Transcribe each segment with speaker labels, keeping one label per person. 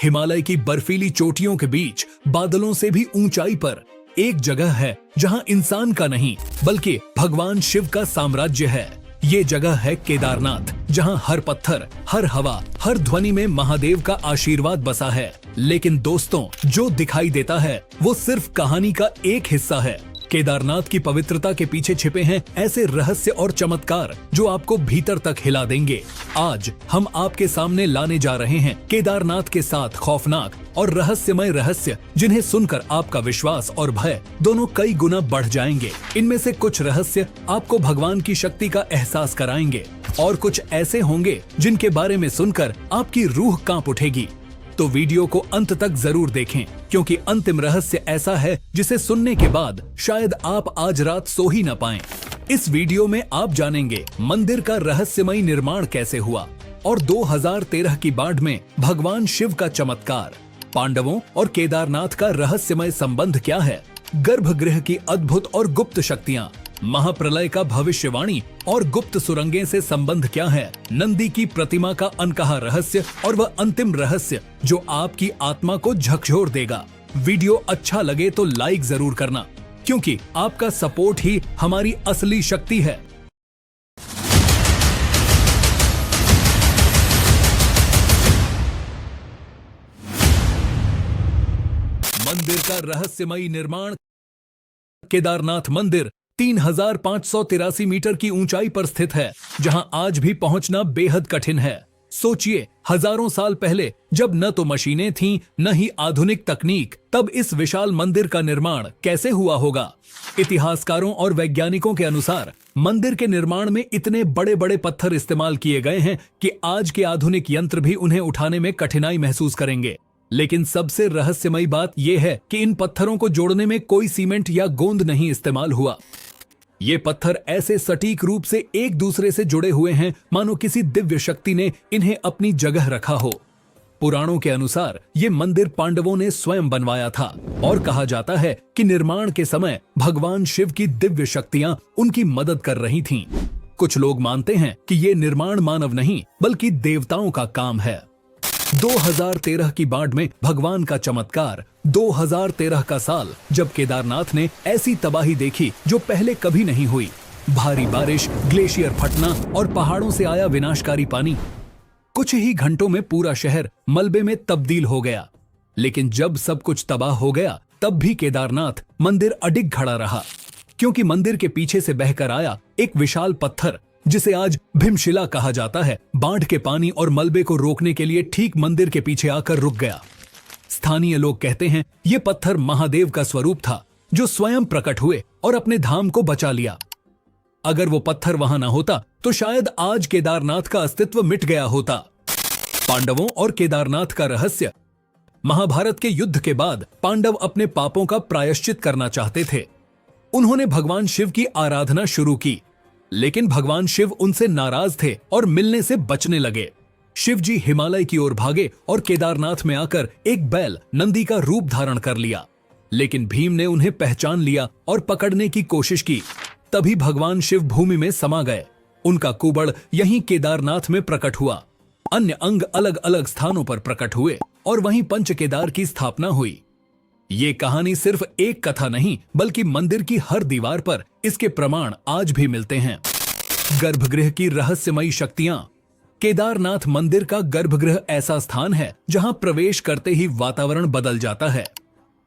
Speaker 1: हिमालय की बर्फीली चोटियों के बीच बादलों से भी ऊंचाई पर एक जगह है जहां इंसान का नहीं बल्कि भगवान शिव का साम्राज्य है। ये जगह है केदारनाथ, जहां हर पत्थर, हर हवा, हर ध्वनि में महादेव का आशीर्वाद बसा है। लेकिन दोस्तों, जो दिखाई देता है वो सिर्फ कहानी का एक हिस्सा है। केदारनाथ की पवित्रता के पीछे छिपे हैं ऐसे रहस्य और चमत्कार जो आपको भीतर तक हिला देंगे। आज हम आपके सामने लाने जा रहे हैं केदारनाथ के साथ खौफनाक और रहस्यमय रहस्य, जिन्हें सुनकर आपका विश्वास और भय दोनों कई गुना बढ़ जाएंगे। इनमें से कुछ रहस्य आपको भगवान की शक्ति का एहसास कराएंगे और कुछ ऐसे होंगे जिनके बारे में सुनकर आपकी रूह कांप उठेगी। तो वीडियो को अंत तक जरूर देखें, क्योंकि अंतिम रहस्य ऐसा है जिसे सुनने के बाद शायद आप आज रात सो ही न पाएं। इस वीडियो में आप जानेंगे मंदिर का रहस्यमय निर्माण कैसे हुआ और 2013 की बाढ़ में भगवान शिव का चमत्कार, पांडवों और केदारनाथ का रहस्यमय संबंध क्या है, गर्भगृह की अद्भुत और गुप्त शक्तियां, महाप्रलय का भविष्यवाणी और गुप्त सुरंगें से संबंध क्या है, नंदी की प्रतिमा का अनकहा रहस्य और वह अंतिम रहस्य जो आपकी आत्मा को झकझोर देगा। वीडियो अच्छा लगे तो लाइक जरूर करना, क्योंकि आपका सपोर्ट ही हमारी असली शक्ति है। मंदिर का रहस्यमयी निर्माण। केदारनाथ मंदिर 3583 मीटर की ऊंचाई पर स्थित है, जहां आज भी पहुंचना बेहद कठिन है। सोचिए, हजारों साल पहले जब न तो मशीनें थीं, न ही आधुनिक तकनीक, तब इस विशाल मंदिर का निर्माण कैसे हुआ होगा। इतिहासकारों और वैज्ञानिकों के अनुसार मंदिर के निर्माण में इतने बड़े बड़े पत्थर इस्तेमाल किए गए हैं कि आज के आधुनिक यंत्र भी उन्हें उठाने में कठिनाई महसूस करेंगे। लेकिन सबसे रहस्यमयी बात यह है कि इन पत्थरों को जोड़ने में कोई सीमेंट या गोंद नहीं इस्तेमाल हुआ। ये पत्थर ऐसे सटीक रूप से एक दूसरे से जुड़े हुए हैं मानो किसी दिव्य शक्ति ने इन्हें अपनी जगह रखा हो। पुराणों के अनुसार ये मंदिर पांडवों ने स्वयं बनवाया था और कहा जाता है कि निर्माण के समय भगवान शिव की दिव्य शक्तियां उनकी मदद कर रही थीं। कुछ लोग मानते हैं कि ये निर्माण मानव नहीं बल्कि देवताओं का काम है। 2013 की बाढ़ में भगवान का चमत्कार। 2013 का साल जब केदारनाथ ने ऐसी तबाही देखी जो पहले कभी नहीं हुई। भारी बारिश, ग्लेशियर फटना और पहाड़ों से आया विनाशकारी पानी। कुछ ही घंटों में पूरा शहर मलबे में तब्दील हो गया। लेकिन जब सब कुछ तबाह हो गया, तब भी केदारनाथ मंदिर अडिग खड़ा रहा, क्योंकि मंदिर के पीछे से बहकर आया एक विशाल पत्थर, जिसे आज भीमशिला कहा जाता है, बाढ़ के पानी और मलबे को रोकने के लिए ठीक मंदिर के पीछे आकर रुक गया। स्थानीय लोग कहते हैं ये पत्थर महादेव का स्वरूप था, जो स्वयं प्रकट हुए और अपने धाम को बचा लिया। अगर वो पत्थर वहां ना होता तो शायद आज केदारनाथ का अस्तित्व मिट गया होता। पांडवों और केदारनाथ का रहस्य। महाभारत के युद्ध के बाद पांडव अपने पापों का प्रायश्चित करना चाहते थे। उन्होंने भगवान शिव की आराधना शुरू की, लेकिन भगवान शिव उनसे नाराज थे और मिलने से बचने लगे। शिव जी हिमालय की ओर भागे और केदारनाथ में आकर एक बैल, नंदी का रूप धारण कर लिया। लेकिन भीम ने उन्हें पहचान लिया और पकड़ने की कोशिश की। तभी भगवान शिव भूमि में समा गए। उनका कुबड़ यहीं केदारनाथ में प्रकट हुआ। अन्य अंग अलग अलग स्थानों पर प्रकट हुए और वहीं पंच केदार की स्थापना हुई। ये कहानी सिर्फ एक कथा नहीं, बल्कि मंदिर की हर दीवार पर इसके प्रमाण आज भी मिलते हैं। गर्भगृह की रहस्यमयी शक्तियां। केदारनाथ मंदिर का गर्भगृह ऐसा स्थान है जहां प्रवेश करते ही वातावरण बदल जाता है।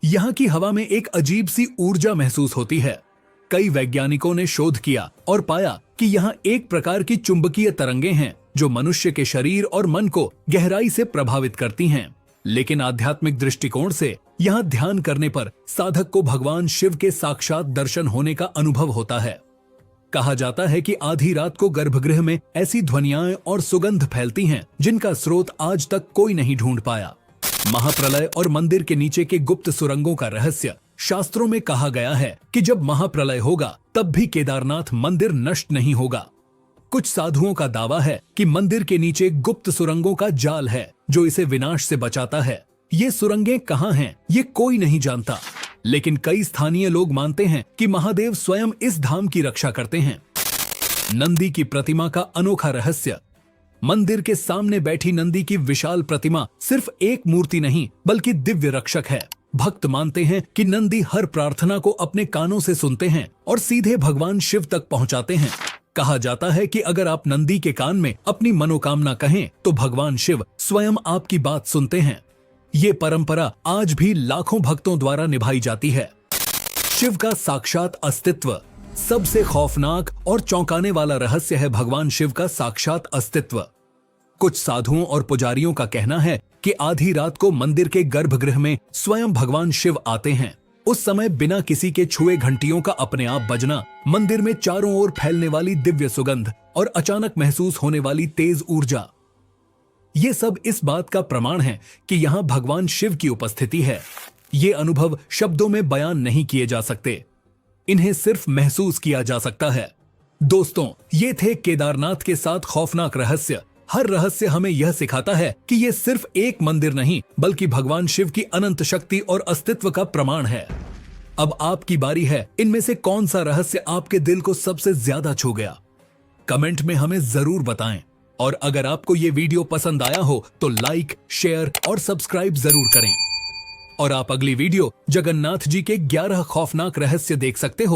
Speaker 1: यहाँ की हवा में एक अजीब सी ऊर्जा महसूस होती है। कई वैज्ञानिकों ने शोध किया और पाया कि यहाँ एक प्रकार की चुंबकीय तरंगें हैं जो मनुष्य के शरीर और मन को गहराई से प्रभावित करती हैं। लेकिन आध्यात्मिक दृष्टिकोण से यहाँ ध्यान करने पर साधक को भगवान शिव के साक्षात दर्शन होने का अनुभव होता है। कहा जाता है कि आधी रात को गर्भगृह में ऐसी ध्वनियाएं और सुगंध फैलती हैं जिनका स्रोत आज तक कोई नहीं ढूंढ पाया। महाप्रलय और मंदिर के नीचे के गुप्त सुरंगों का रहस्य। शास्त्रों में कहा गया है कि जब महाप्रलय होगा तब भी केदारनाथ मंदिर नष्ट नहीं होगा। कुछ साधुओं का दावा है कि मंदिर के नीचे गुप्त सुरंगों का जाल है जो इसे विनाश से बचाता है। ये सुरंगें कहाँ हैं, ये कोई नहीं जानता, लेकिन कई स्थानीय लोग मानते हैं कि महादेव स्वयं इस धाम की रक्षा करते हैं। नंदी की प्रतिमा का अनोखा रहस्य। मंदिर के सामने बैठी नंदी की विशाल प्रतिमा सिर्फ एक मूर्ति नहीं बल्कि दिव्य रक्षक है। भक्त मानते हैं कि नंदी हर प्रार्थना को अपने कानों से सुनते हैं और सीधे भगवान शिव तक पहुंचाते हैं। कहा जाता है कि अगर आप नंदी के कान में अपनी मनोकामना कहें तो भगवान शिव स्वयं आपकी बात सुनते हैं। ये परंपरा आज भी लाखों भक्तों द्वारा निभाई जाती है। शिव का साक्षात अस्तित्व। सबसे खौफनाक और चौंकाने वाला रहस्य है भगवान शिव का साक्षात अस्तित्व। कुछ साधुओं और पुजारियों का कहना है कि आधी रात को मंदिर के गर्भगृह में स्वयं भगवान शिव आते हैं। उस समय बिना किसी के छुए घंटियों का अपने आप बजना, मंदिर में चारों ओर फैलने वाली दिव्य सुगंध और अचानक महसूस होने वाली तेज ऊर्जा, ये सब इस बात का प्रमाण है कि यहाँ भगवान शिव की उपस्थिति है। ये अनुभव शब्दों में बयान नहीं किए जा सकते, इन्हें सिर्फ महसूस किया जा सकता है। दोस्तों, ये थे केदारनाथ के 7 खौफनाक रहस्य। हर रहस्य हमें यह सिखाता है कि ये सिर्फ एक मंदिर नहीं बल्कि भगवान शिव की अनंत शक्ति और अस्तित्व का प्रमाण है। अब आपकी बारी है, इनमें से कौन सा रहस्य आपके दिल को सबसे ज्यादा छू गया? कमेंट में हमें जरूर बताएं। और अगर आपको ये वीडियो पसंद आया हो तो लाइक, शेयर और सब्सक्राइब जरूर करें। और आप अगली वीडियो जगन्नाथ जी के 11 खौफनाक रहस्य देख सकते हो।